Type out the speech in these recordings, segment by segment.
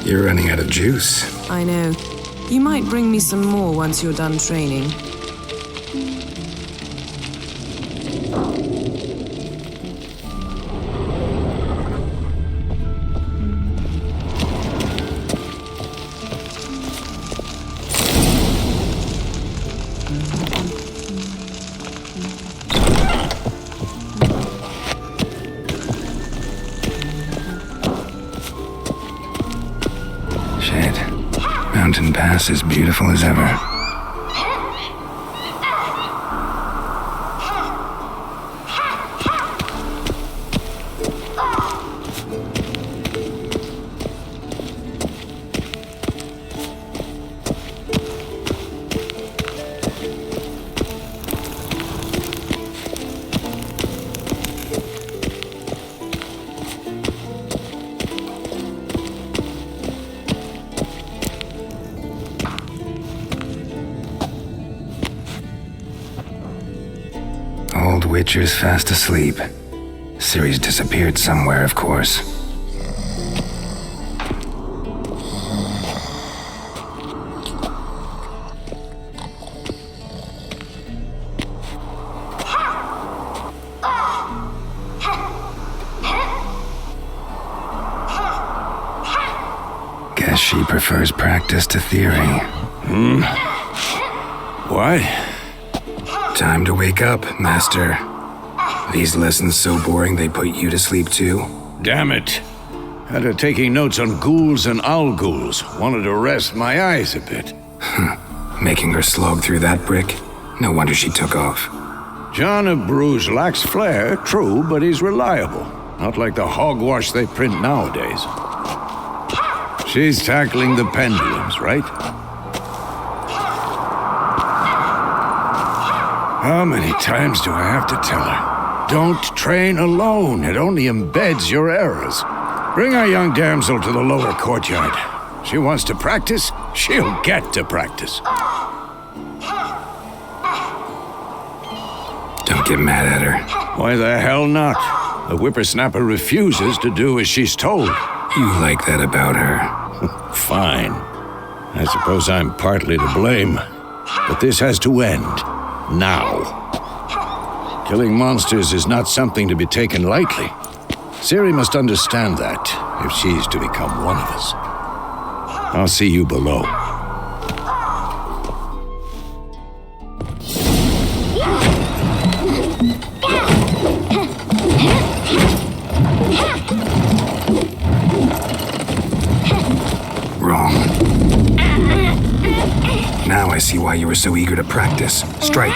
You're running out of juice. I know. You might bring me some more once you're done training. Mountain Pass as beautiful as ever. Witcher's fast asleep. Ciri's disappeared somewhere, of course. Guess she prefers practice to theory. Why? Time to wake up, Master. These lessons so boring they put you to sleep too? Damn it. Had her taking notes on ghouls and owl ghouls. Wanted to rest my eyes a bit. Making her slog through that brick? No wonder she took off. John of Bruges lacks flair, true, but he's reliable. Not like the hogwash they print nowadays. She's tackling the pendulums, right? How many times do I have to tell her? Don't train alone. It only embeds your errors. Bring our young damsel to the lower courtyard. She wants to practice, she'll get to practice. Don't get mad at her. Why the hell not? The whippersnapper refuses to do as she's told. You like that about her? Fine. I suppose I'm partly to blame. But this has to end. Now. Killing monsters is not something to be taken lightly. Ciri must understand that, if she's to become one of us. I'll see you below. Wrong. Now I see why you were so eager to practice. Strike.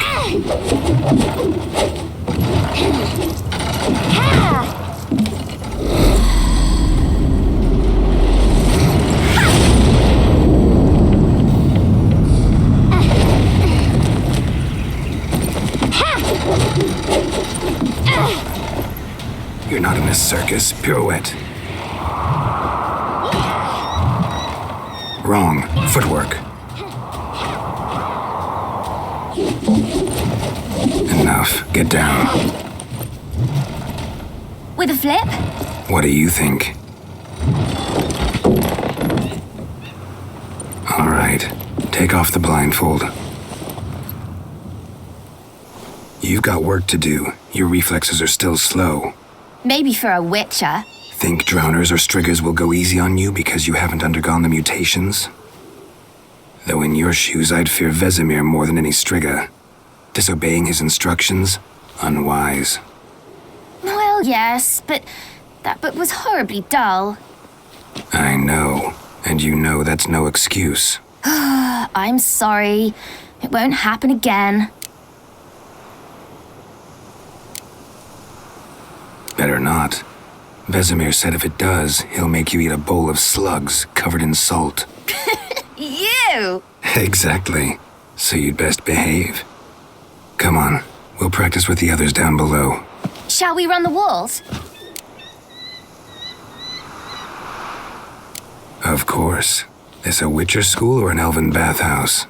You're not in a circus. Pirouette. Wrong. Footwork. Enough. Get down. With a flip? What do you think? All right. Take off the blindfold. You've got work to do. Your reflexes are still slow. Maybe for a witcher. Think drowners or striggers will go easy on you because you haven't undergone the mutations? Though in your shoes, I'd fear Vesemir more than any strigger. Disobeying his instructions? Unwise. Well, yes, but that book was horribly dull. I know, and you know that's no excuse. I'm sorry. It won't happen again. Better not. Vesemir said if it does, he'll make you eat a bowl of slugs covered in salt. You! Exactly. So you'd best behave. Come on, we'll practice with the others down below. Shall we run the walls? Of course. This a Witcher school or an elven bathhouse?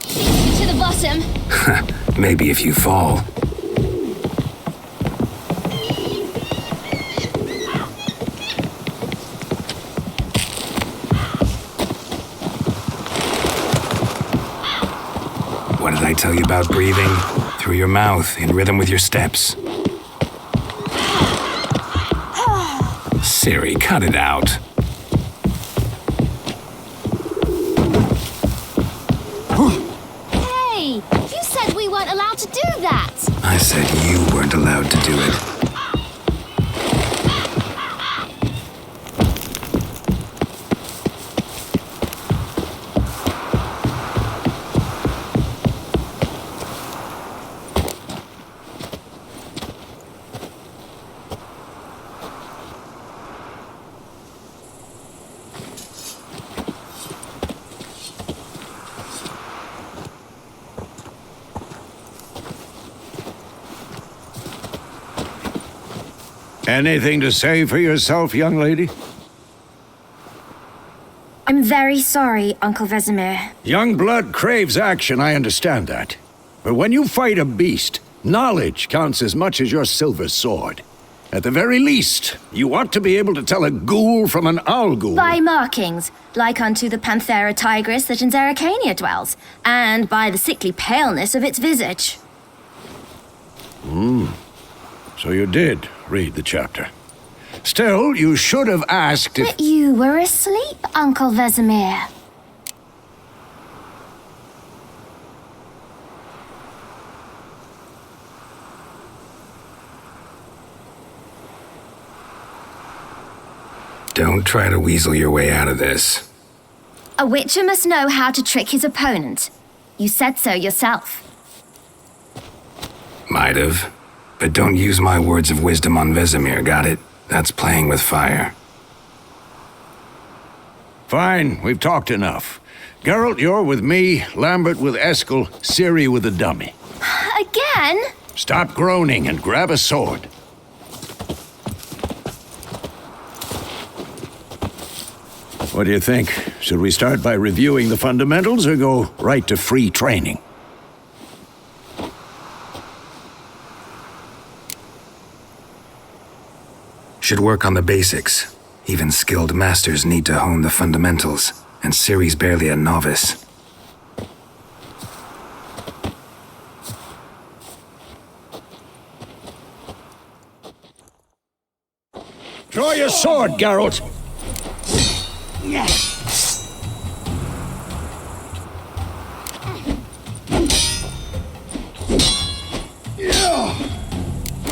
To the bottom. Maybe if you fall. tell you about breathing? Through your mouth, in rhythm with your steps. Siri, cut it out. Hey, you said we weren't allowed to do that. I said you weren't allowed to do it. Anything to say for yourself, young lady? I'm very sorry, Uncle Vesemir. Young blood craves action, I understand that. But when you fight a beast, knowledge counts as much as your silver sword. At the very least, you ought to be able to tell a ghoul from an owl ghoul. By markings, like unto the Panthera tigris that in Zeracania dwells, and by the sickly paleness of its visage. So you did read the chapter. Still, you should have asked if... But you were asleep, Uncle Vesemir. Don't try to weasel your way out of this. A witcher must know how to trick his opponent. You said so yourself. Might have. But don't use my words of wisdom on Vesemir, got it? That's playing with fire. Fine, we've talked enough. Geralt, you're with me, Lambert with Eskel, Ciri with the dummy. Again? Stop groaning and grab a sword. What do you think? Should we start by reviewing the fundamentals or go right to free training? Should work on the basics. Even skilled masters need to hone the fundamentals, and Ciri's barely a novice. Draw your sword, Geralt!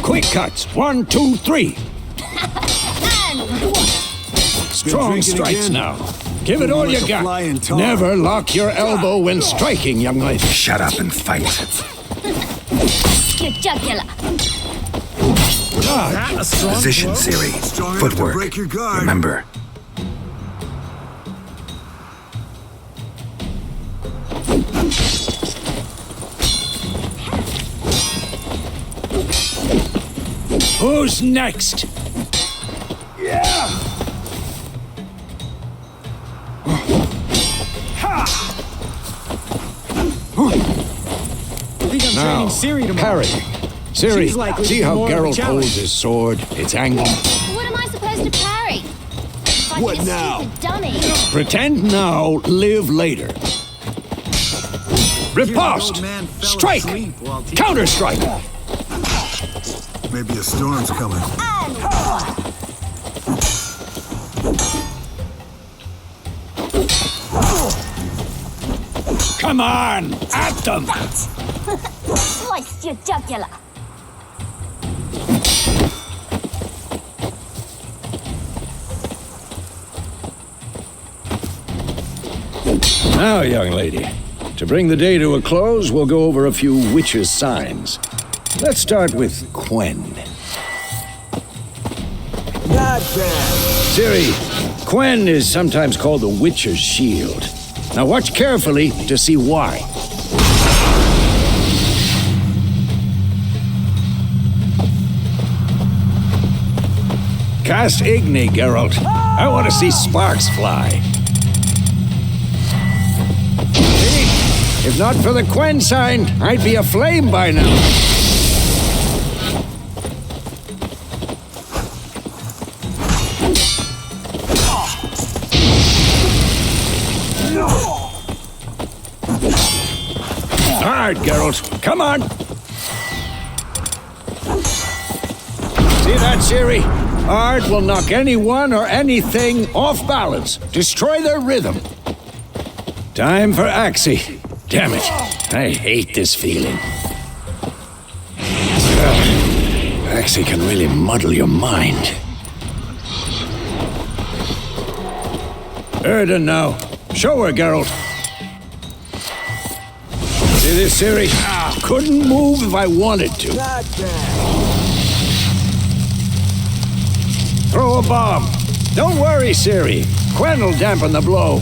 Quick cuts! 1, 2, 3! Strong strikes now. Give it all you got. Never lock your elbow when striking, young lady. Shut up and fight. Your jugular. Position, Ciri. Footwork. Remember. Who's next? Now, parry. Ciri, see how Geralt holds his sword? It's angled. What am I supposed to parry? What now? Stupid dummy. Pretend now, live later. Riposte! Strike! Counter-strike! Maybe a storm's coming. Come on! At them! Slice your jugular. Now, young lady, to bring the day to a close, we'll go over a few witches' signs. Let's start with Quen. Not bad. Ciri, Quen is sometimes called the Witcher's Shield. Now watch carefully to see why. Cast Igni, Geralt. I want to see sparks fly. See? If not for the Quen sign, I'd be aflame by now. hard, Geralt. Come on. See that, Ciri? Hard will knock anyone or anything off balance. Destroy their rhythm. Time for Axie. Damn it. I hate this feeling. Axie can really muddle your mind. Erden now. Show her, Geralt. See this, Ciri? Couldn't move if I wanted to. Not bad. Throw a bomb. Don't worry, Ciri. Quen will dampen the blow.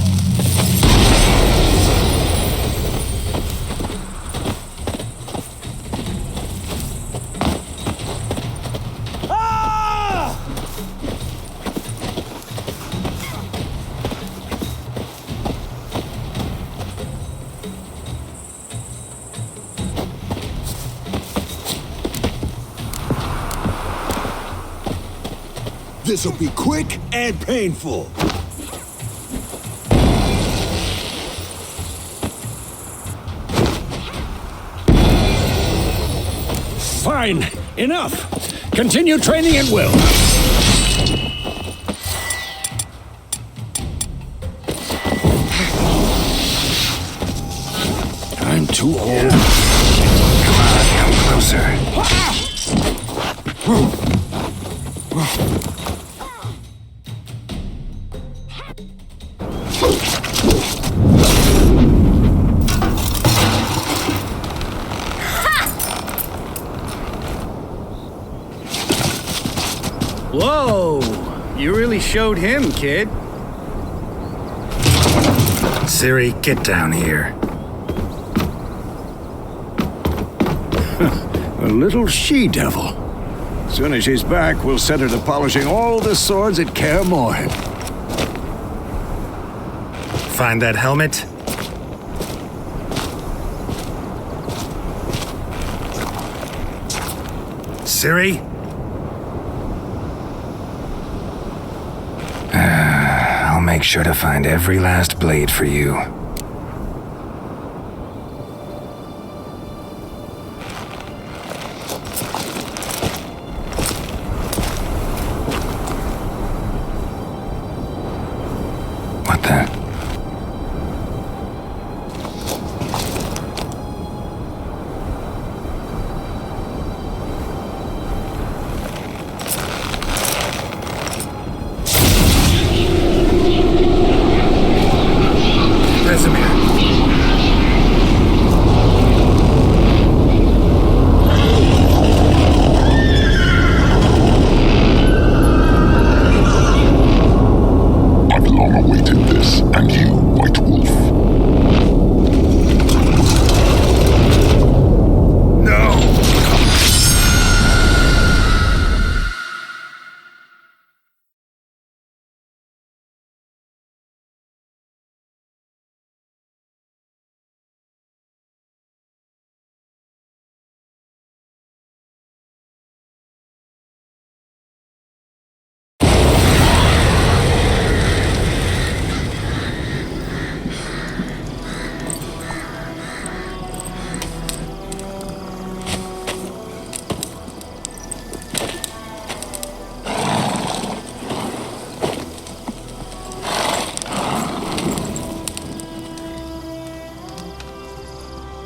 This'll be quick and painful. Fine. Enough. Continue training at will. I'm too old. Come on, come closer. Whoa! You really showed him, kid. Ciri, get down here. A little she-devil. As soon as she's back, we'll set her to polishing all the swords at Kaer Morhen. Find that helmet? Ciri? I'll make sure to find every last blade for you. What the?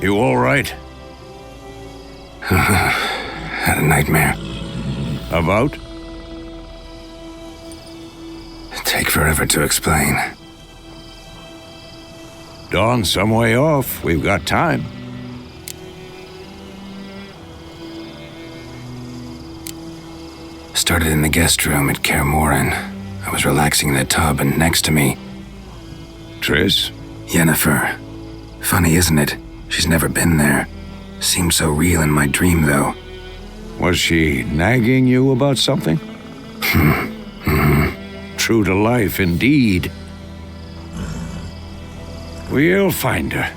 You all right? Had a nightmare. About? Take forever to explain. Dawn's some way off. We've got time. Started in the guest room at Kaer Morhen. I was relaxing in the tub, and next to me, Triss? Yennefer. Funny, isn't it? She's never been there. Seemed so real in my dream, though. Was she nagging you about something? True to life, indeed. We'll find her.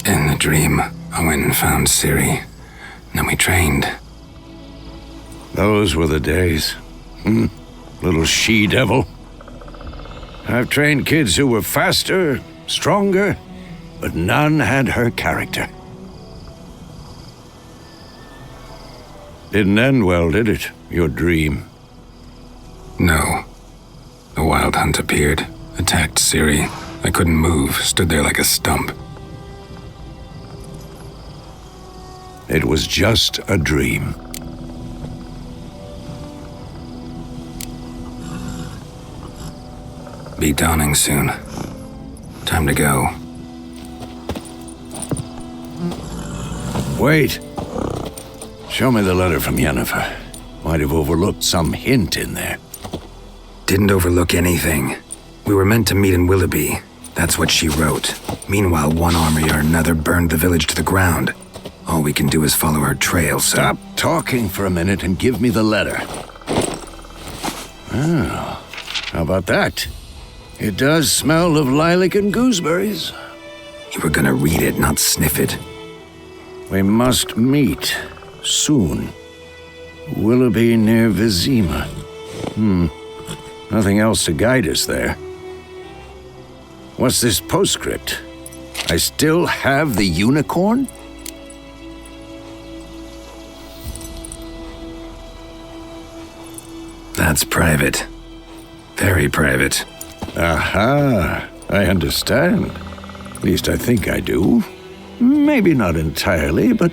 In the dream, I went and found Ciri. Then we trained. Those were the days. Little she-devil. I've trained kids who were faster, stronger, but none had her character. Didn't end well, did it? Your dream? No. The Wild Hunt appeared, attacked Ciri. I couldn't move, stood there like a stump. It was just a dream. Be dawning soon. Time to go. Wait. Show me the letter from Yennefer. Might have overlooked some hint in there. Didn't overlook anything. We were meant to meet in Willoughby. That's what she wrote. Meanwhile, one army or another burned the village to the ground. All we can do is follow her trail, so... Stop talking for a minute and give me the letter. Oh, how about that? It does smell of lilac and gooseberries. You were gonna read it, not sniff it. We must meet soon. Willoughby near Vizima. Nothing else to guide us there. What's this postscript? I still have the unicorn? That's private. Very private. Aha, I understand. At least I think I do. Maybe not entirely, but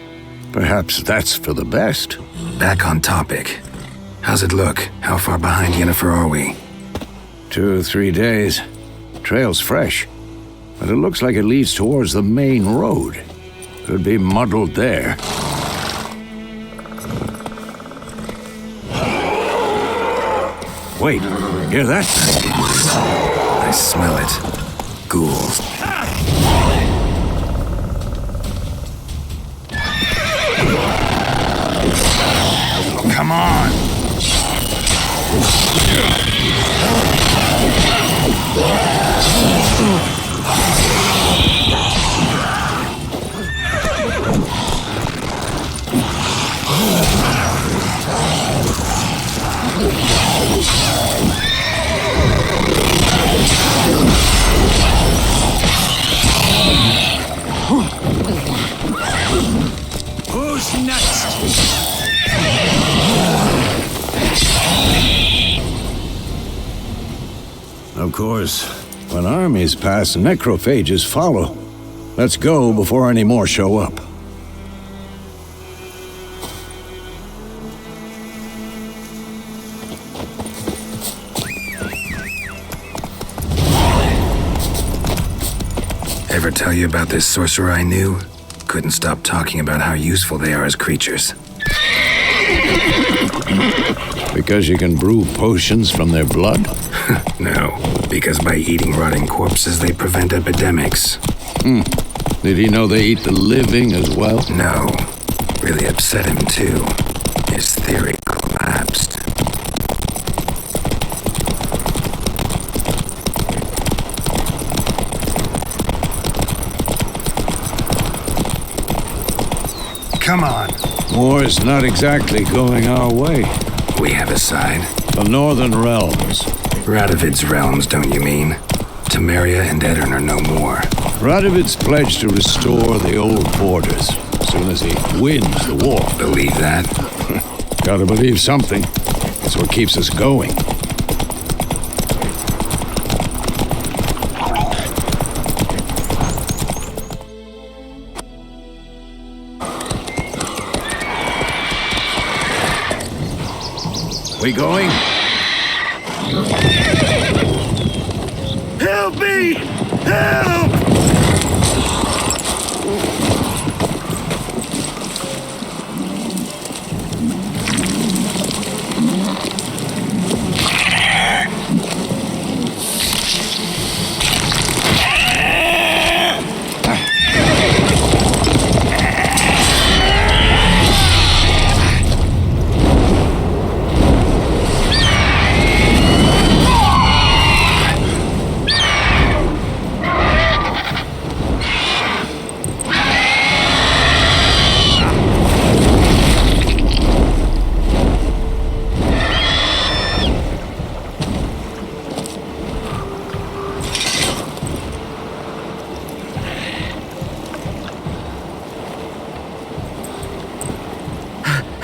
perhaps that's for the best. Back on topic. How's it look? How far behind Yennefer are we? 2 or 3 days. Trail's fresh, but it looks like it leads towards the main road. Could be muddled there. Wait, hear that? I smell it. Ghouls. Come on! Who's next? Of course, when armies pass, necrophages follow. Let's go before any more show up. Ever tell you about this sorcerer I knew? Couldn't stop talking about how useful they are as creatures. Because you can brew potions from their blood? No, because by eating rotting corpses, they prevent epidemics. Did he know they eat the living as well? No. Really upset him, too. His theory collapsed. Come on. War's not exactly going our way. We have a side. The Northern Realms. Radovid's realms, don't you mean? Temeria and Edirn are no more. Radovid's pledged to restore the old borders as soon as he wins the war. Believe that? Gotta believe something. It's what keeps us going. We going? Help me! Help!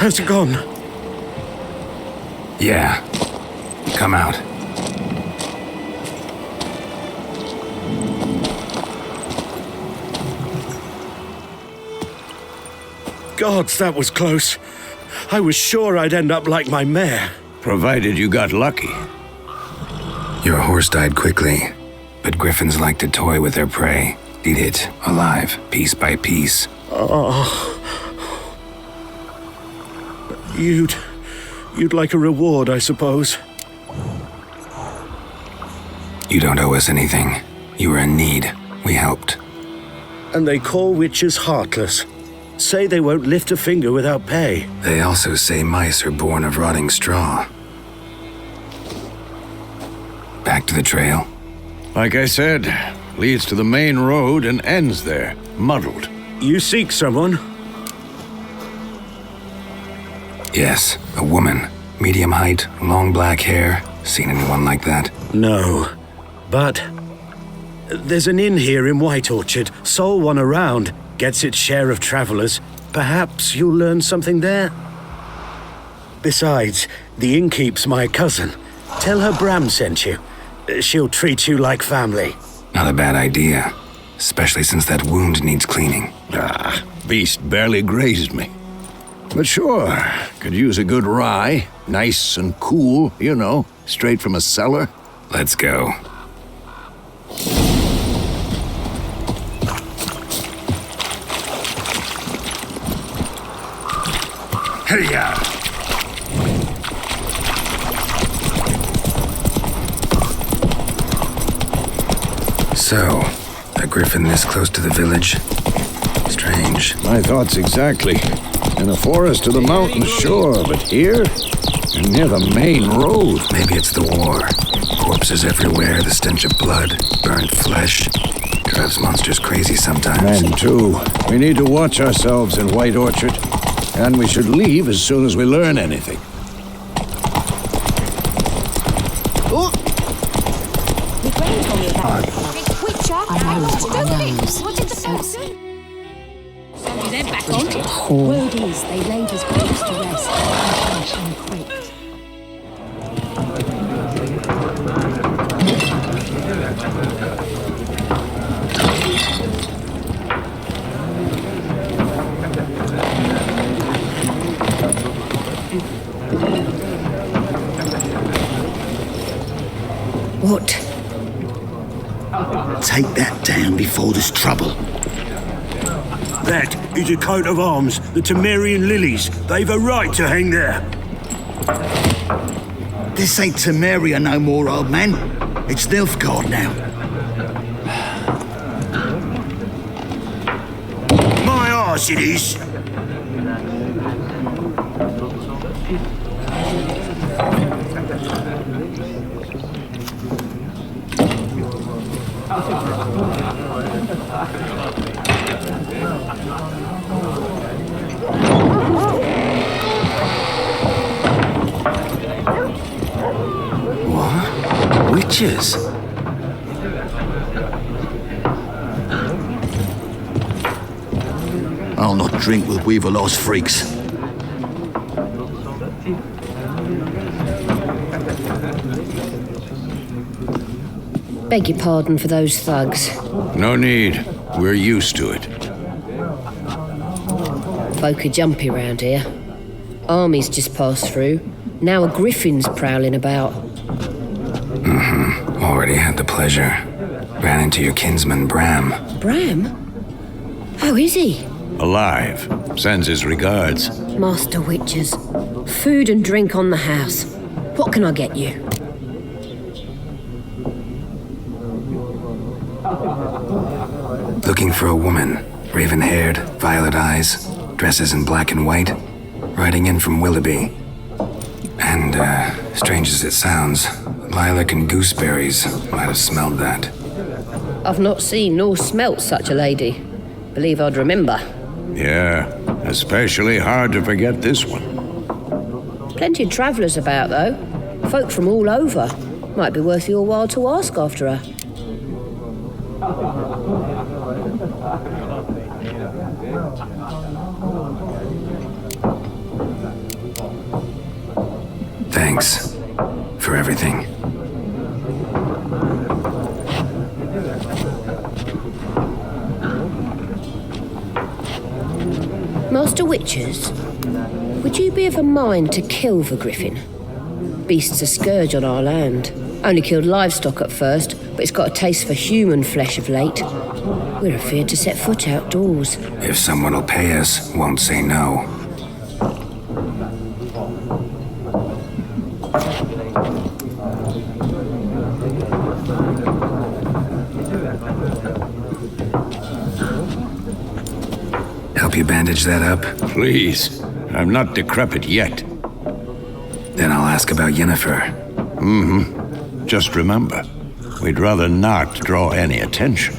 Has it gone? Yeah. Come out. Gods, that was close. I was sure I'd end up like my mare. Provided you got lucky. Your horse died quickly, but griffins like to toy with their prey. Eat it alive, piece by piece. Oh. You'd like a reward, I suppose. You don't owe us anything. You were in need. We helped. And they call witches heartless. Say they won't lift a finger without pay. They also say mice are born of rotting straw. Back to the trail. Like I said, leads to the main road and ends there, muddled. You seek someone? Yes, a woman. Medium height, long black hair. Seen anyone like that? No. But there's an inn here in White Orchard. Sole one around. Gets its share of travelers. Perhaps you'll learn something there. Besides, the innkeep's my cousin. Tell her Bram sent you. She'll treat you like family. Not a bad idea. Especially since that wound needs cleaning. Beast barely grazed me. But sure, could use a good rye. Nice and cool, you know, straight from a cellar. Let's go. Hey-ya! So, a griffin this close to the village? Strange. My thoughts exactly. In a forest to the mountains, sure, but here? And near the main road. Maybe it's the war. Corpses everywhere, the stench of blood, burnt flesh. Drives monsters crazy sometimes. Men, too. We need to watch ourselves in White Orchard. And we should leave as soon as we learn anything. Oh! The brain told me about Witcher. I know. What did the first? So they're back on. Word is they laid his corpse to rest and quaked. What? Take that down before there's trouble. That is a coat of arms, the Temerian lilies. They've a right to hang there. This ain't Temeria no more, old man. It's Nilfgaard now. My arse it is. What? Witches? I'll not drink with Weaver-Lost freaks. Beg your pardon for those thugs. No need. We're used to it. Folk are jumpy round here. Armies just passed through. Now a griffin's prowling about. Already had the pleasure. Ran into your kinsman, Bram. Bram? How is he? Alive. Sends his regards. Master Witches. Food and drink on the house. What can I get you? Looking for a woman. Raven-haired, violet eyes, dresses in black and white. Riding in from Willoughby. And, strange as it sounds, lilac and gooseberries might have smelled that. I've not seen nor smelt such a lady. Believe I'd remember. Yeah, especially hard to forget this one. Plenty of travellers about, though. Folk from all over. Might be worth your while to ask after her. Thanks for everything. Master Witchers, would you be of a mind to kill the griffin? Beast's a scourge on our land. Only killed livestock at first, but it's got a taste for human flesh of late. We're afeard to set foot outdoors. If someone will pay us, won't say no. Help you bandage that up? Please. I'm not decrepit yet. Then I'll ask about Yennefer. Just remember, we'd rather not draw any attention.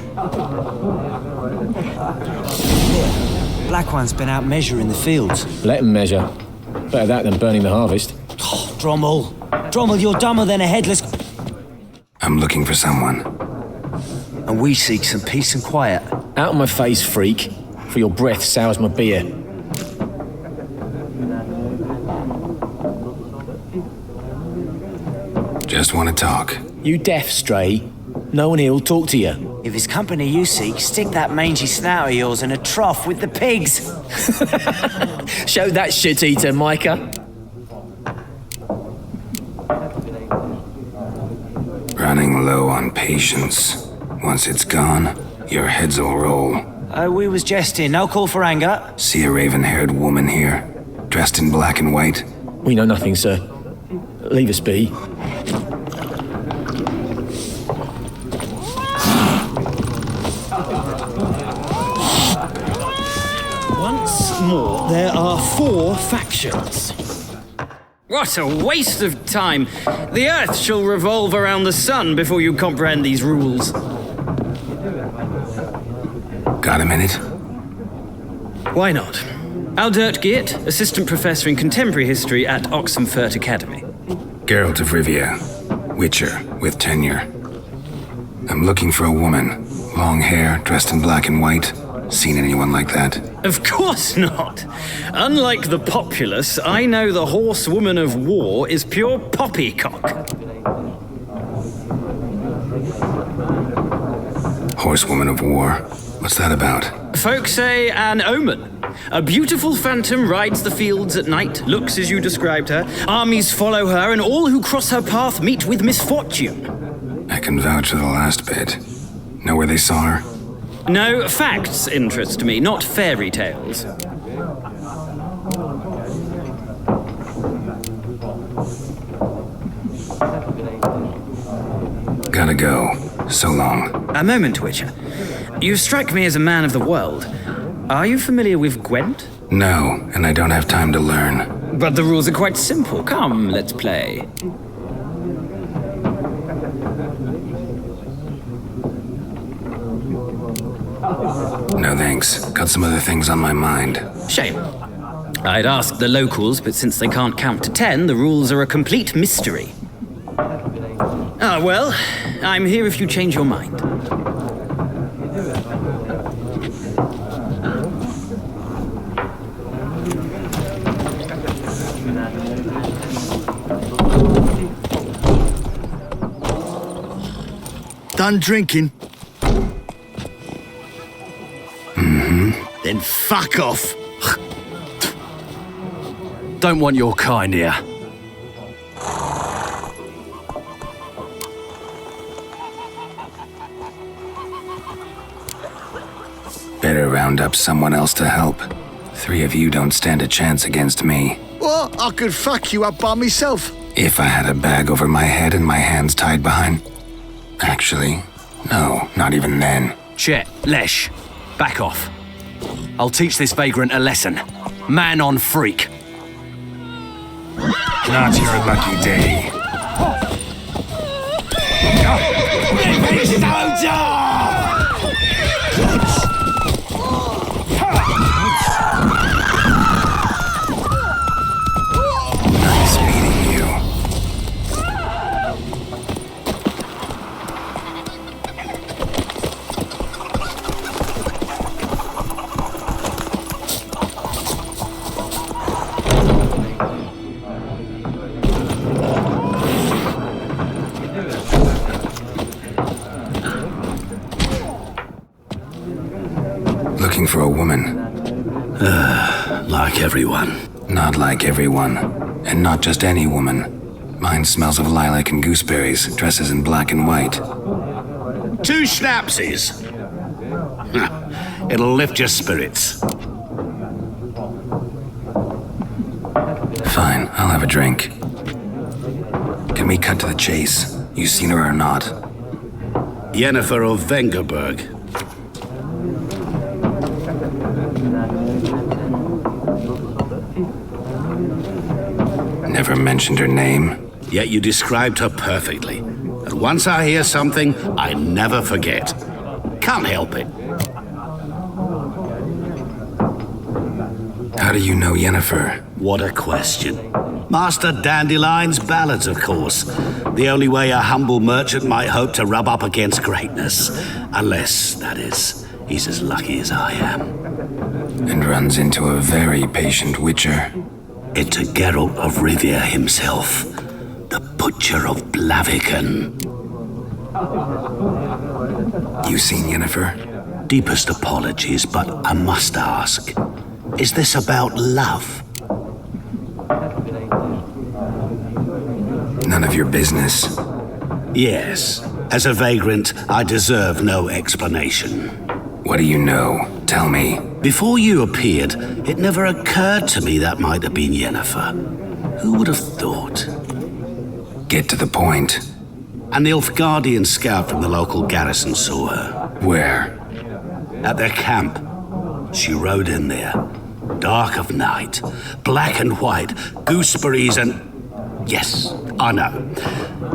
Black One's been out measuring the fields. Let him measure. Better that than burning the harvest. Oh, Drommel. Drommel, you're dumber than a headless... I'm looking for someone. And we seek some peace and quiet. Out of my face, freak. For your breath sours my beer. Just want to talk. You deaf, Stray? No one here will talk to you. If it's company you seek, stick that mangy snout of yours in a trough with the pigs. Show that shit-eater, Micah. Running low on patience. Once it's gone, your heads will roll. We was jesting, no call for anger. See a raven-haired woman here, dressed in black and white? We know nothing, sir. Leave us be. Once more, there are 4 factions. What a waste of time! The Earth shall revolve around the sun before you comprehend these rules. Got a minute? Why not? Aldert Geert, Assistant Professor in Contemporary History at Oxenfurt Academy. Geralt of Rivia, Witcher with tenure. I'm looking for a woman. Long hair, dressed in black and white. Seen anyone like that? Of course not! Unlike the populace, I know the horsewoman of war is pure poppycock. Horsewoman of war? What's that about? Folk say an omen. A beautiful phantom rides the fields at night, looks as you described her. Armies follow her, and all who cross her path meet with misfortune. I can vouch for the last bit. Know where they saw her? No, facts interest me, not fairy tales. Gotta go. So long. A moment, Witcher. You strike me as a man of the world. Are you familiar with Gwent? No, and I don't have time to learn. But the rules are quite simple. Come, let's play. No thanks. Got some other things on my mind. Shame. I'd ask the locals, but since they can't count to 10, the rules are a complete mystery. Ah, well, I'm here if you change your mind. Done drinking? Then fuck off. Don't want your kind here. Better round up someone else to help. 3 of you don't stand a chance against me. Well, I could fuck you up by myself. If I had a bag over my head and my hands tied behind... Actually, no, not even then. Chet, Lesh, back off. I'll teach this vagrant a lesson. Man on freak. Not your lucky day. Nice meeting you. Looking for a woman. Like everyone. Not like everyone. And not just any woman. Mine smells of lilac and gooseberries, dresses in black and white. 2 schnapsies. It'll lift your spirits. Fine, I'll have a drink. Can we cut to the chase? You seen her or not? Yennefer of Vengerberg. Never mentioned her name. Yet you described her perfectly. And once I hear something, I never forget. Can't help it. How do you know Yennefer? What a question. Master Dandelion's ballads, of course. The only way a humble merchant might hope to rub up against greatness. Unless, that is, he's as lucky as I am. And runs into a very patient witcher. Into Geralt of Rivia himself. The Butcher of Blaviken. You seen Yennefer? Deepest apologies, but I must ask. Is this about love? None of your business. Yes. As a vagrant, I deserve no explanation. What do you know? Tell me. Before you appeared, it never occurred to me that might have been Yennefer. Who would have thought? Get to the point. An Nilfgaardian scout from the local garrison saw her. Where? At their camp. She rode in there. Dark of night. Black and white. Gooseberries and... Yes, I know.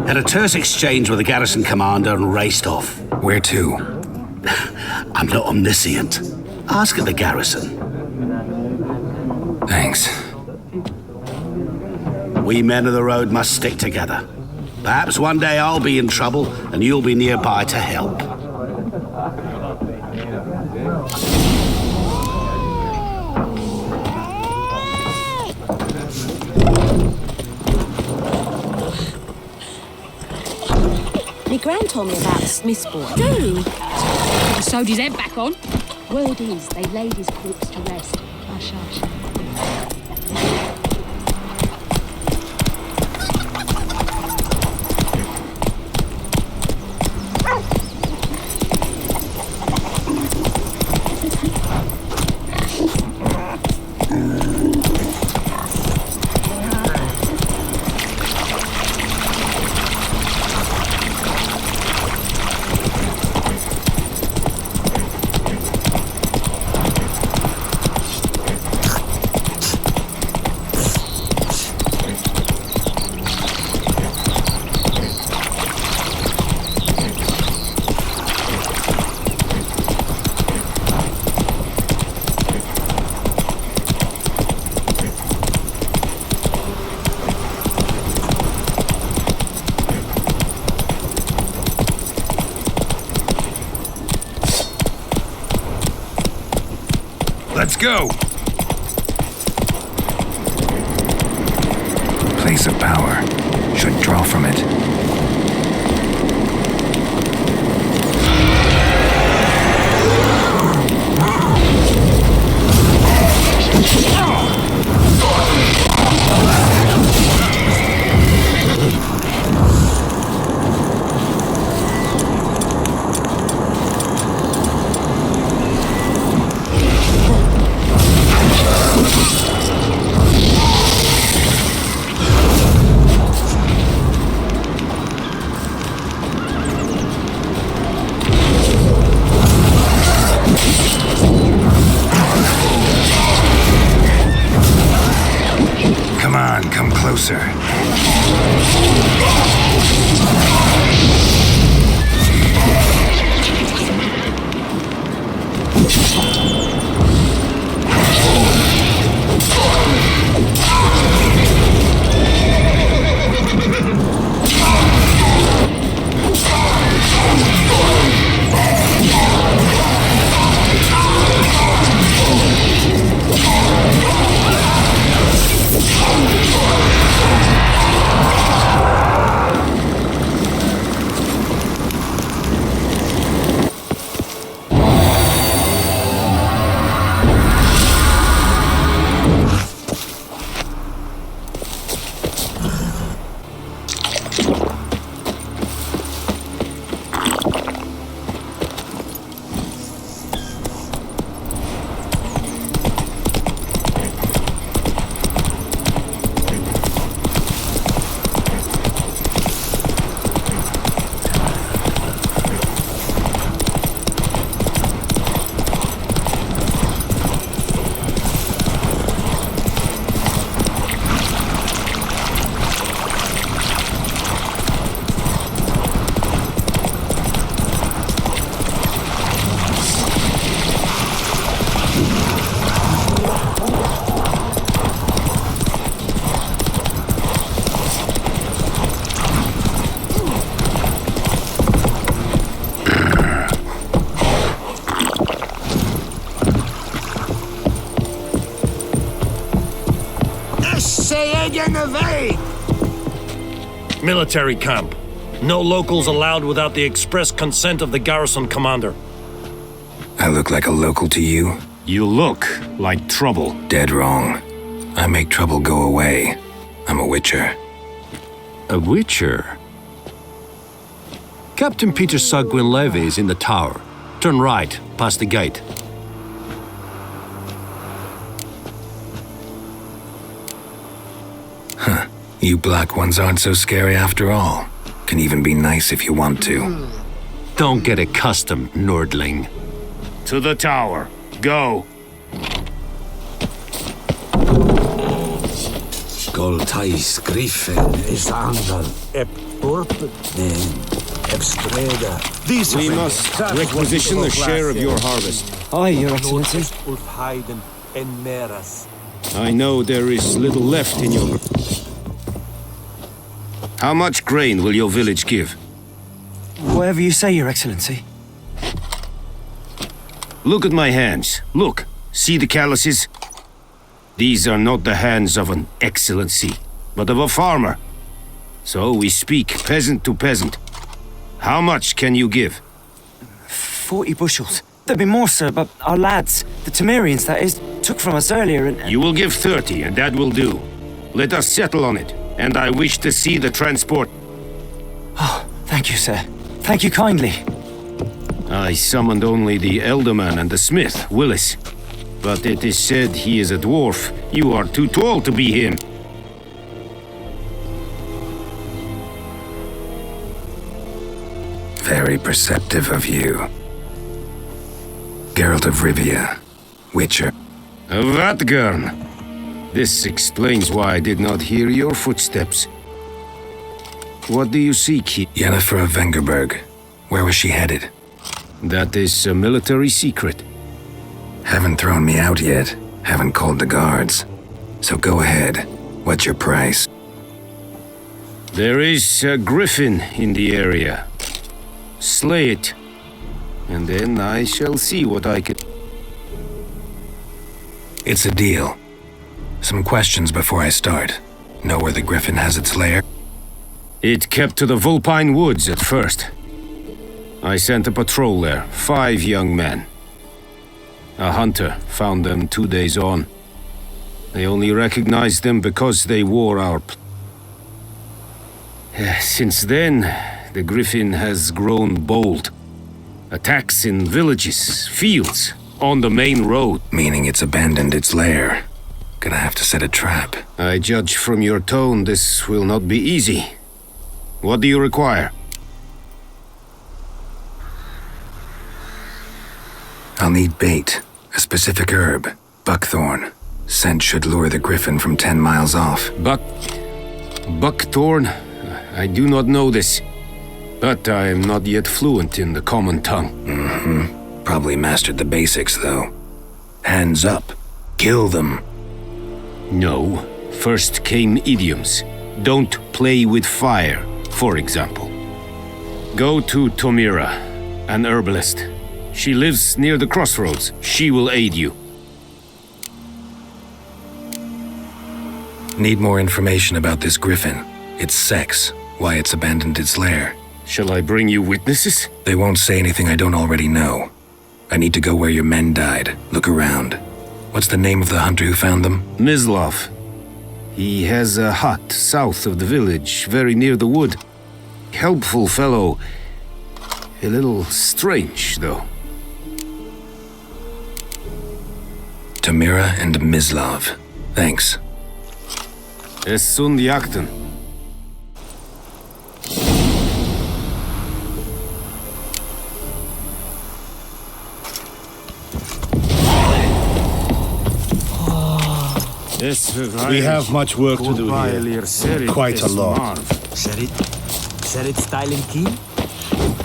Had a terse exchange with the garrison commander and raced off. Where to? I'm not omniscient. Ask at the garrison. Thanks. We men of the road must stick together. Perhaps one day I'll be in trouble and you'll be nearby to help. My gran told me about the Smith's boy. Do? Sewed his head back on. Word is, they laid his corpse to rest. Hush, hush. Let's go! Place of power. Should draw from it. Come closer. Military camp. No locals allowed without the express consent of the garrison commander. I look like a local to you? You look like trouble. Dead wrong. I make trouble go away. I'm a witcher. A witcher? Captain Peter Sagwin Levy is in the tower. Turn right, past the gate. Huh. You black ones aren't so scary after all. Can even be nice if you want to. Don't get accustomed, Nordling. To the tower. Go. Goltais Griffin is Angal, Ep Orpet, Ep Streda. We must requisition a share of your harvest. Aye, Your Excellency. I know there is little left in your... How much grain will your village give? Whatever you say, Your Excellency. Look at my hands. Look. See the calluses? These are not the hands of an excellency, but of a farmer. So we speak peasant to peasant. How much can you give? 40 bushels. There'd be more, sir, but our lads, the Temerians, that is, took from us earlier and... You will give 30, and that will do. Let us settle on it, and I wish to see the transport. Oh, thank you, sir. Thank you kindly. I summoned only the Elderman and the smith, Willis. But it is said he is a dwarf. You are too tall to be him. Very perceptive of you. Geralt of Rivia, Witcher. Vatgern! This explains why I did not hear your footsteps. What do you seek here? Yennefer of Vengerberg. Where was she headed? That is a military secret. Haven't thrown me out yet. Haven't called the guards. So go ahead. What's your price? There is a griffin in the area. Slay it. And then I shall see what I can... It's a deal. Some questions before I start. Know where the griffin has its lair? It kept to the Vulpine Woods at first. I sent a patrol there, 5 young men. A hunter found them 2 days on. They only recognized them because they wore our... Since then, the griffin has grown bold. Attacks in villages, fields, on the main road. Meaning it's abandoned its lair. Gonna have to set a trap. I judge from your tone this will not be easy. What do you require? I'll need bait, a specific herb, buckthorn. Scent should lure the griffin from 10 miles off. Buckthorn? I do not know this. But I am not yet fluent in the common tongue. Mm-hmm. Probably mastered the basics, though. Hands up. Kill them. No. First came idioms. Don't play with fire, for example. Go to Tomira, an herbalist. She lives near the crossroads. She will aid you. Need more information about this griffin. Its sex, why it's abandoned its lair. Shall I bring you witnesses? They won't say anything I don't already know. I need to go where your men died. Look around. What's the name of the hunter who found them? Mislav. He has a hut south of the village, very near the wood. Helpful fellow. A little strange, though. Tamira and Mislav. Thanks. Es sunt jakten. We have much work to do here. Quite a lot. Serit styling key?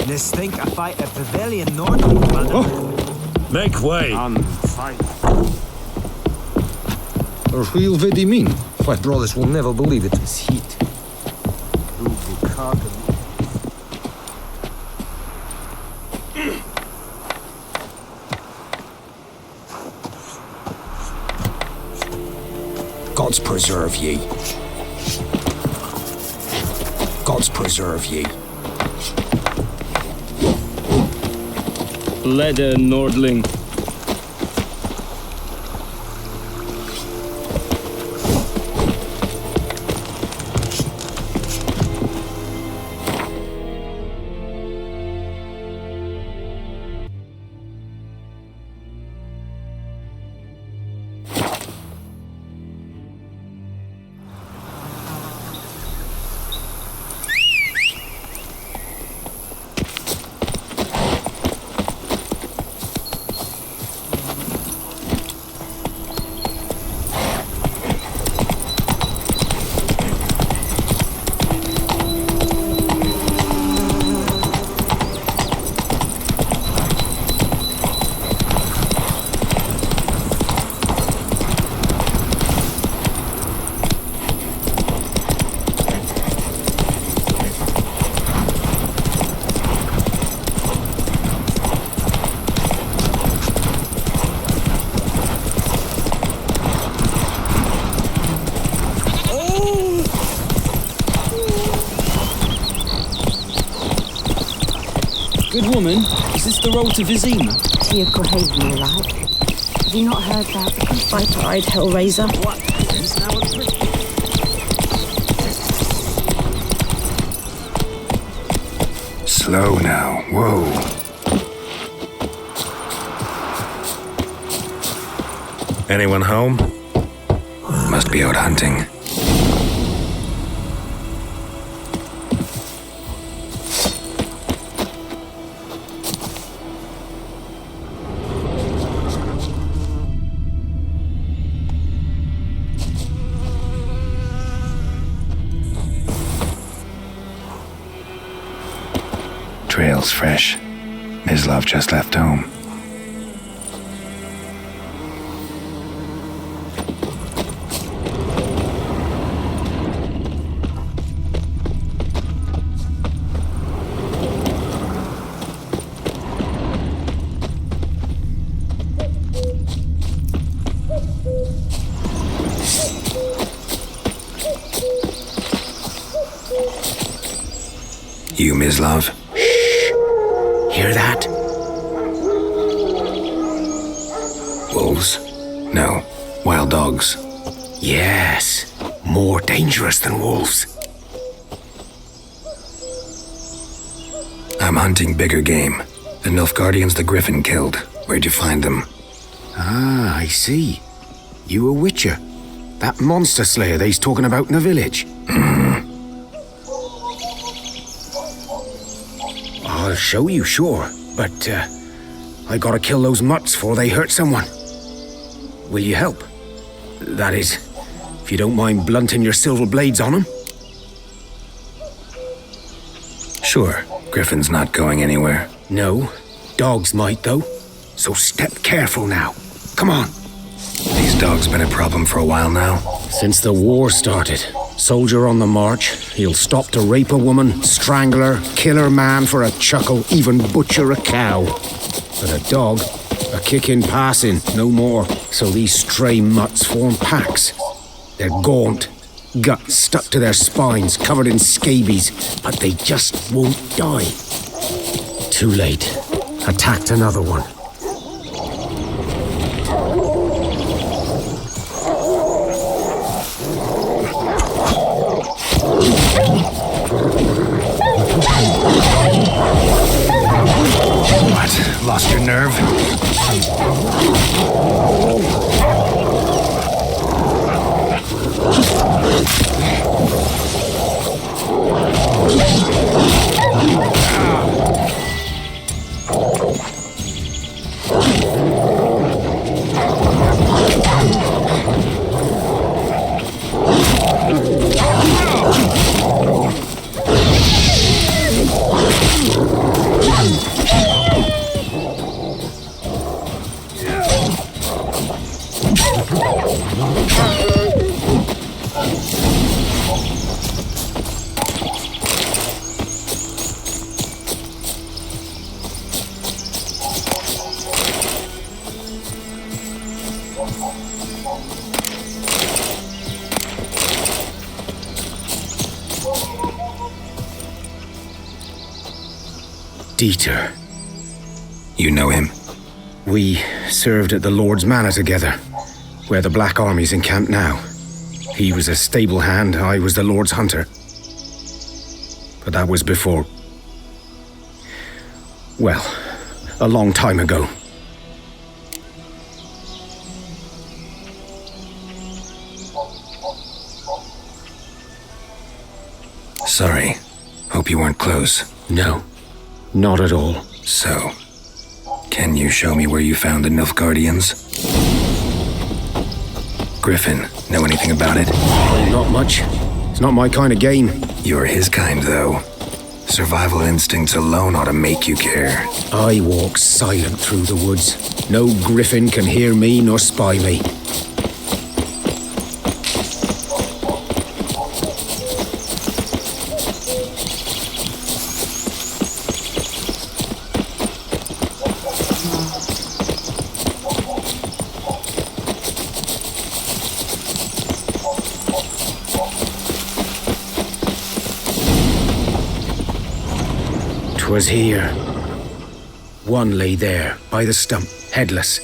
Nes think I fight a pavilion north. Make way. Real Vedimin. My brothers will never believe it. It's heat. Gods preserve ye. Gods preserve ye. Leder Nordling. Good woman, is this the road to Vizima? Tia Kohaven, all right. Have you not heard that? I tried Hellraiser. What? He's now a prick. Slow now. Whoa. Anyone home? Must be out hunting. Trail's fresh. Mislav just left home. You, Mislav? Hear that? Wolves? No. Wild dogs. Yes. More dangerous than wolves. I'm hunting bigger game. The Nilfgaardians the Griffin killed. Where'd you find them? Ah, I see. You a witcher. That monster slayer they's talking about in the village. I'll show you, sure. But, I gotta kill those mutts before they hurt someone. Will you help? That is, if you don't mind blunting your silver blades on them. Sure. Griffin's not going anywhere. No. Dogs might, though. So step careful now. Come on. These dogs been a problem for a while now? Since the war started. Soldier on the march, he'll stop to rape a woman, strangle her, kill her man for a chuckle, even butcher a cow. But a dog, a kick in passing, no more. So these stray mutts form packs. They're gaunt, guts stuck to their spines, covered in scabies, but they just won't die. Too late. Attacked another one. What? Lost your nerve? Dieter. You know him? We served at the Lord's Manor together, where the Black Army's encamped now. He was a stable hand, I was the Lord's hunter. But that was before... well, a long time ago. Sorry. Hope you weren't close. No, not at all. So, can you show me where you found the Nilfgaardians? Griffin, know anything about it? Not much. It's not my kind of game. You're his kind, though. Survival instincts alone ought to make you care. I walk silent through the woods. No griffin can hear me nor spy me. 'Twas here. One lay there, by the stump, headless.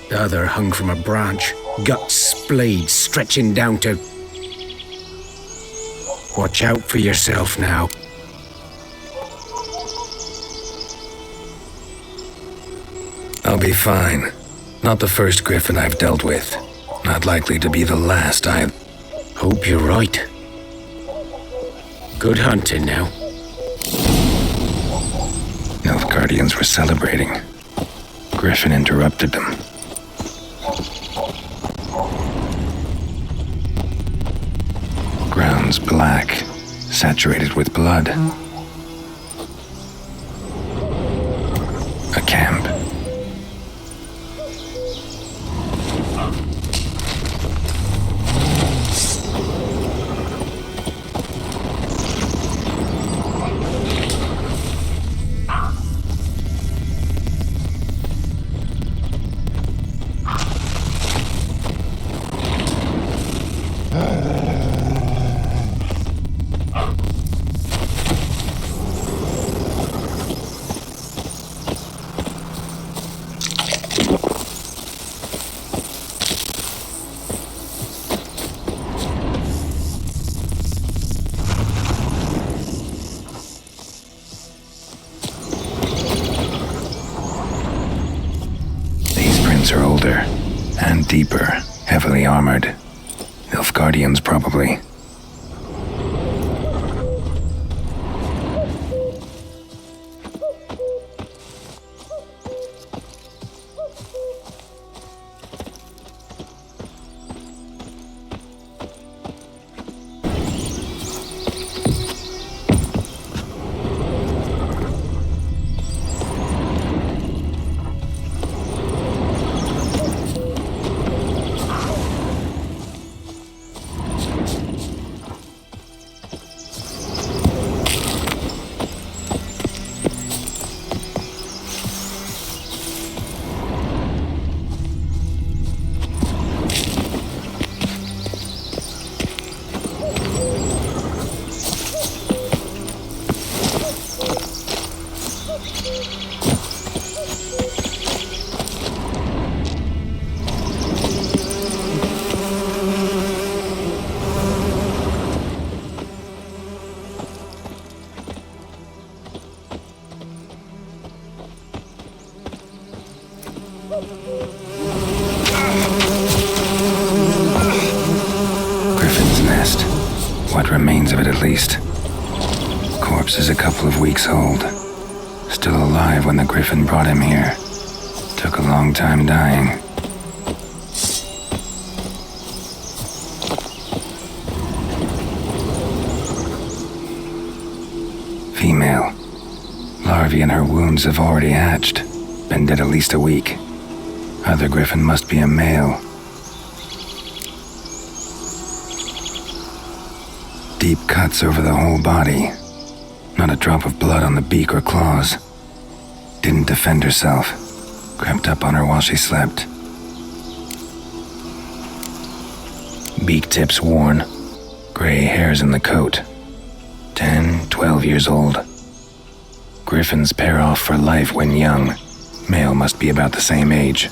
The other hung from a branch, guts splayed, stretching down to... Watch out for yourself now. I'll be fine. Not the first griffin I've dealt with. Not likely to be the last I... Hope you're right. Good hunting now. Nilfgaardians were celebrating. Griffin interrupted them. Ground's black, saturated with blood. A camp. Are older and deeper, heavily armored. Nilfgaardians, probably. Griffin's nest. What remains of it, at least. Corpse is a couple of weeks old. Still alive when the griffin brought him here. Took a long time dying. Female. Larvae in her wounds have already hatched. Been dead at least a week. Other griffin must be a male. Deep cuts over the whole body. Not a drop of blood on the beak or claws. Didn't defend herself. Crept up on her while she slept. Beak tips worn. Gray hairs in the coat. 10, 12 years old. Griffins pair off for life when young. Male must be about the same age.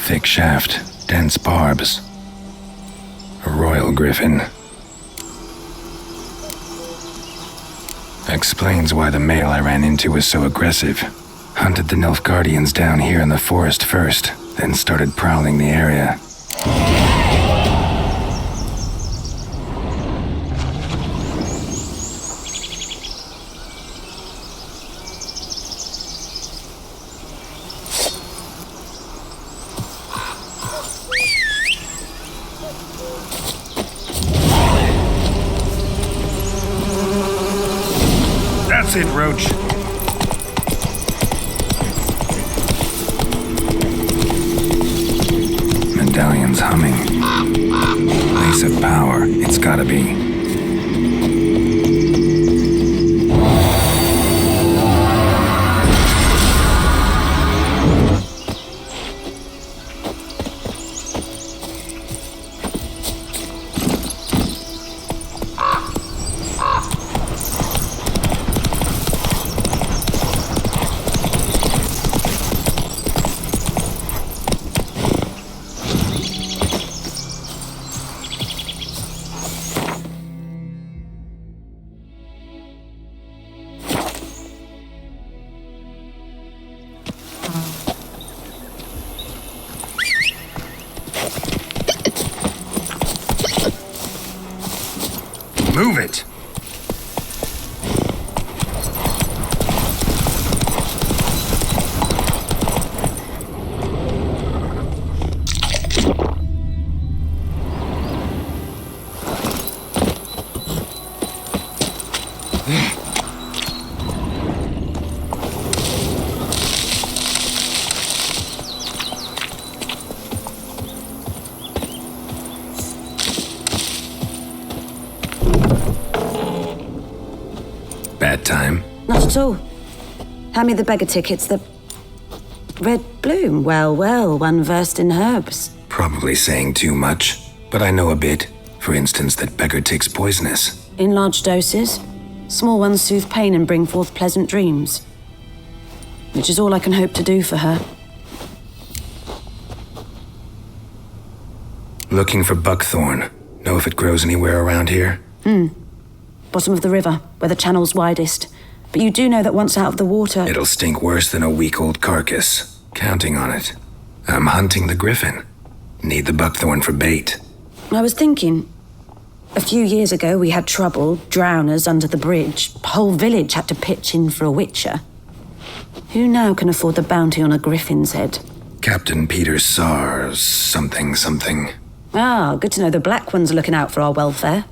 Thick shaft, dense barbs. A royal griffin. Explains why the male I ran into was so aggressive. Hunted the Nilfgaardians down here in the forest first, then started prowling the area. That's it, Roach. Medallion's humming. Place of power, it's gotta be. Move it! Bad time? Not at all. Hand me the beggar tickets, the red bloom. Well, one versed in herbs. Probably saying too much, but I know a bit. For instance, that beggar tick's poisonous. In large doses. Small ones soothe pain and bring forth pleasant dreams. Which is all I can hope to do for her. Looking for buckthorn. Know if it grows anywhere around here? Bottom of the river, where the channel's widest. But you do know that once out of the water... It'll stink worse than a week-old carcass. Counting on it. I'm hunting the griffin. Need the buckthorn for bait. I was thinking... A few years ago, we had trouble, drowners under the bridge. Whole village had to pitch in for a witcher. Who now can afford the bounty on a griffin's head? Captain Peter Sars, something. Ah, good to know the Black Ones are looking out for our welfare.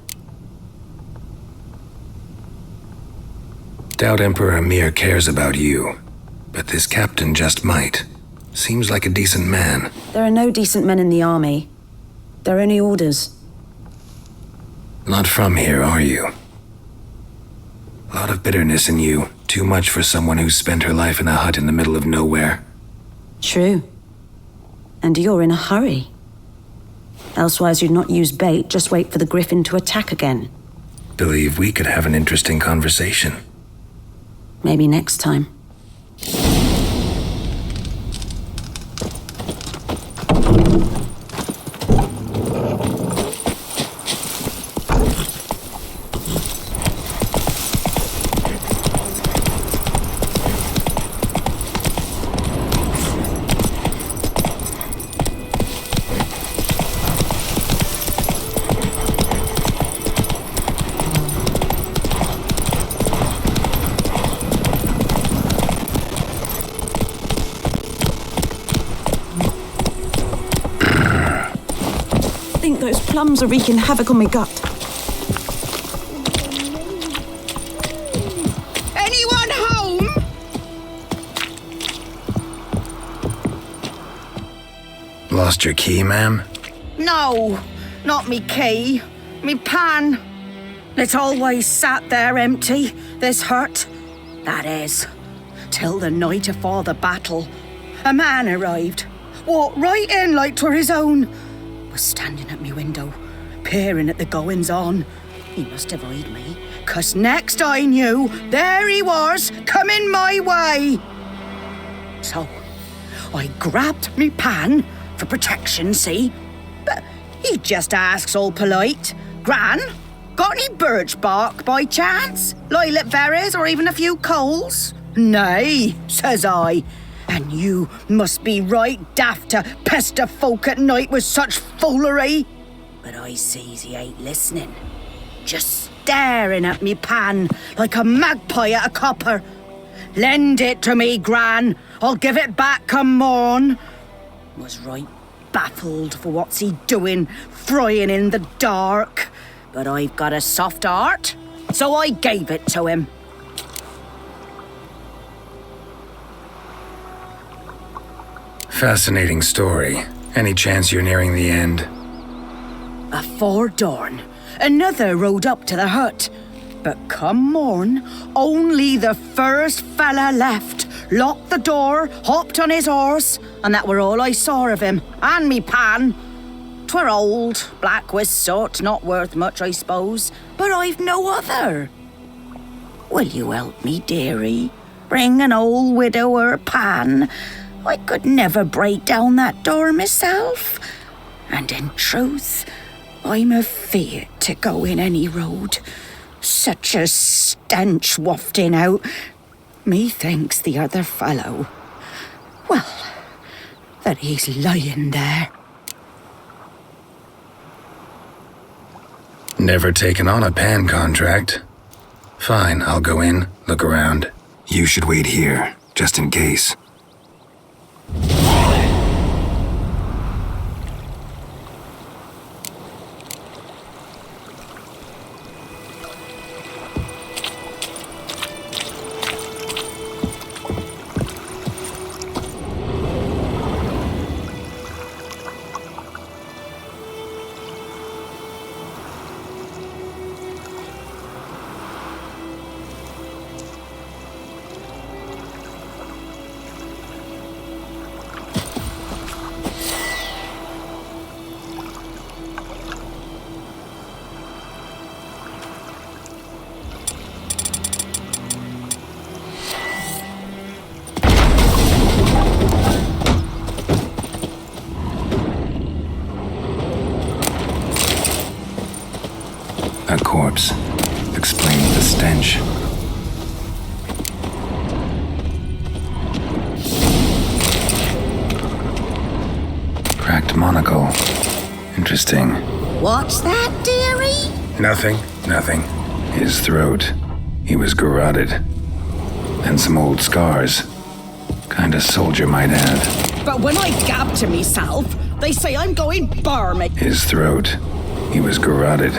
Doubt Emperor Amir cares about you, but this captain just might. Seems like a decent man. There are no decent men in the army. They're only orders. Not from here, are you? A lot of bitterness in you. Too much for someone who's spent her life in a hut in the middle of nowhere. True. And you're in a hurry. Elsewise you'd not use bait, just wait for the griffin to attack again. Believe we could have an interesting conversation. Maybe next time. Those plums are wreaking havoc on my gut. Anyone home? Lost your key, ma'am? No, not me key. Me pan. It's always sat there empty, this hut. That is, till the night afore the battle. A man arrived, walked right in like 'twere his own. Was standing at me window, peering at the goings-on. He must have eyed me, 'Cause next I knew, there he was, coming my way. So, I grabbed me pan, for protection, see? But he just asks all polite, Gran, got any birch bark by chance? Lilac berries or even a few coals? Nay, says I. And you must be right daft to pester folk at night with such foolery. But I sees he ain't listening. Just staring at me pan like a magpie at a copper. Lend it to me, Gran. I'll give it back come morn. Was right baffled for what's he doing, frying in the dark. But I've got a soft heart, so I gave it to him. Fascinating story. Any chance you're nearing the end? Afore dawn, another rode up to the hut. But come morn, only the first fella left, locked the door, hopped on his horse, and that were all I saw of him, and me pan. 'Twere old, black with soot, not worth much, I suppose, but I've no other. Will you help me, dearie? Bring an old widower pan. I could never break down that door myself. And in truth, I'm afeard to go in any road. Such a stench wafting out. Methinks the other fellow, well, that he's lying there. Never taken on a pan contract. Fine, I'll go in, look around. You should wait here, just in case. A corpse. Explains the stench. Cracked monocle. Interesting. What's that, dearie? Nothing. His throat. He was garroted. And some old scars. Kinda soldier might have. But when I gab to myself, they say I'm going barmy. His throat. He was garroted.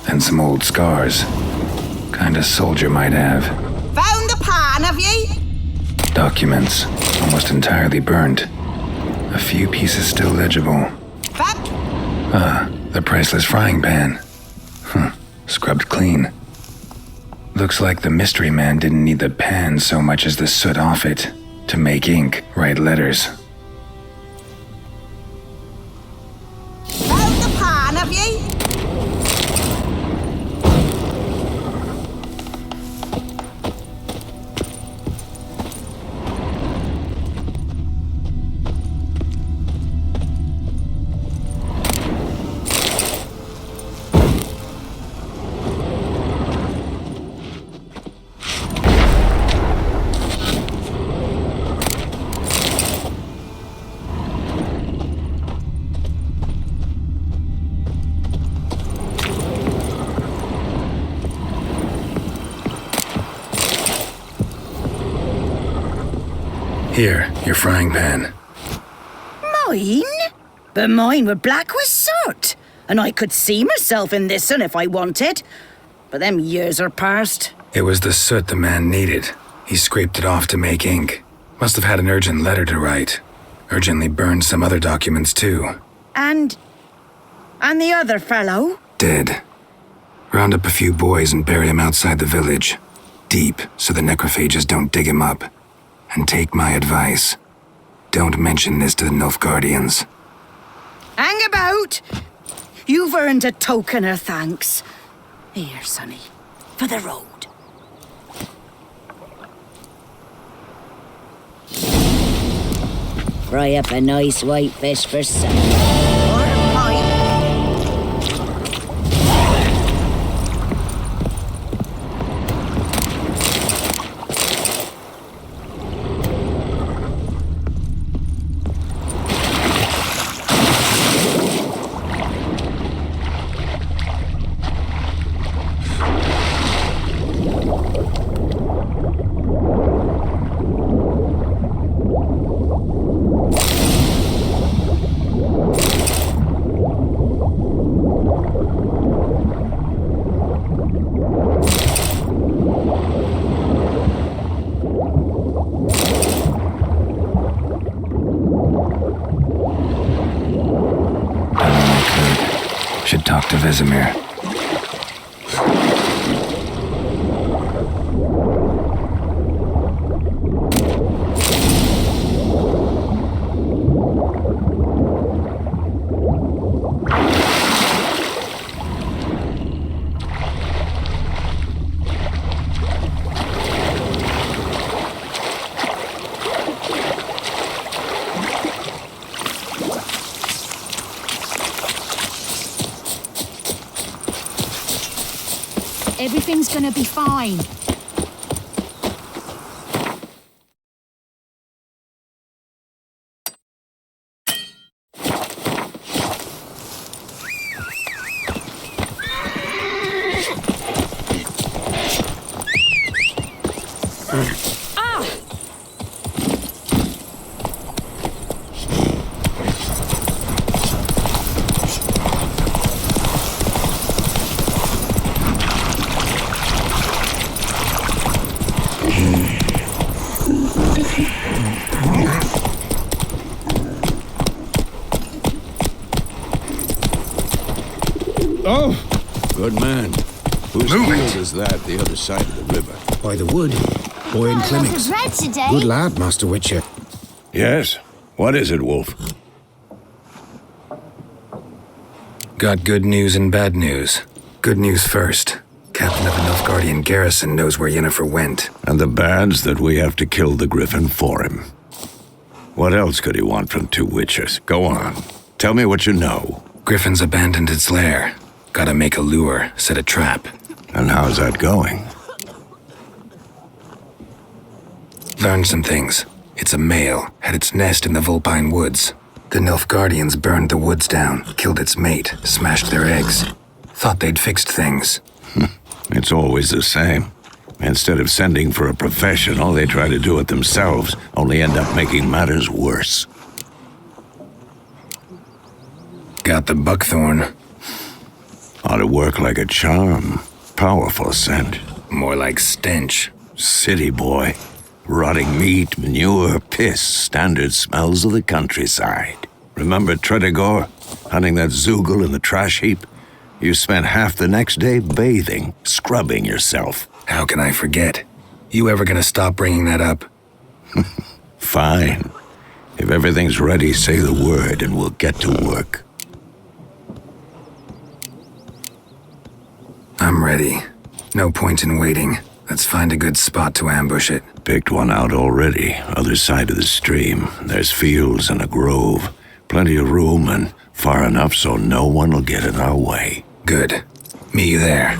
And some old scars. Kinda soldier might have. Found the pan, have ye? Documents. Almost entirely burnt. A few pieces still legible. The priceless frying pan. Scrubbed clean. Looks like the mystery man didn't need the pan so much as the soot off it to make ink, write letters. Found the pan, have ye? Here, your frying pan. Mine? But mine were black with soot, and I could see myself in this one if I wanted. But them years are past. It was the soot the man needed. He scraped it off to make ink. Must have had an urgent letter to write. Urgently burned some other documents too. And the other fellow? Dead. Round up a few boys and bury him outside the village. Deep, so the necrophages don't dig him up. And take my advice. Don't mention this to the Nilfgaardians. Hang about! You've earned a token of thanks. Here, sonny. for the road. Fry up a nice white fish for supper. Should talk to Vesemir. Everything's gonna be fine. Oh! Good man. Whose field is that, the other side of the river? By the wood. Boy in clinics. Bread today. Good lad, Master Witcher. Yes? What is it, Wolf? Got good news and bad news. Good news first. Captain of the Nilfgaardian garrison knows where Yennefer went. And the bad's that we have to kill the griffin for him. What else could he want from two witchers? Go on. Tell me what you know. Griffin's abandoned its lair. Gotta make a lure, set a trap. And how's that going? Learned some things. It's a male, had its nest in the Vulpine Woods. The Nilfgaardians burned the woods down, killed its mate, smashed their eggs. Thought they'd fixed things. It's always the same. Instead of sending for a professional, they try to do it themselves, only end up making matters worse. Got the buckthorn. Ought to work like a charm. Powerful scent. More like stench. City boy. Rotting meat, manure, piss, standard smells of the countryside. Remember Tredegor? Hunting that Zoogle in the trash heap? You spent half the next day bathing, scrubbing yourself. How can I forget? You ever gonna stop bringing that up? Fine. If everything's ready, say the word and we'll get to work. I'm ready. No point in waiting. Let's find a good spot to ambush it. Picked one out already, other side of the stream. There's fields and a grove. Plenty of room and far enough so no one will get in our way. Good. Meet you there.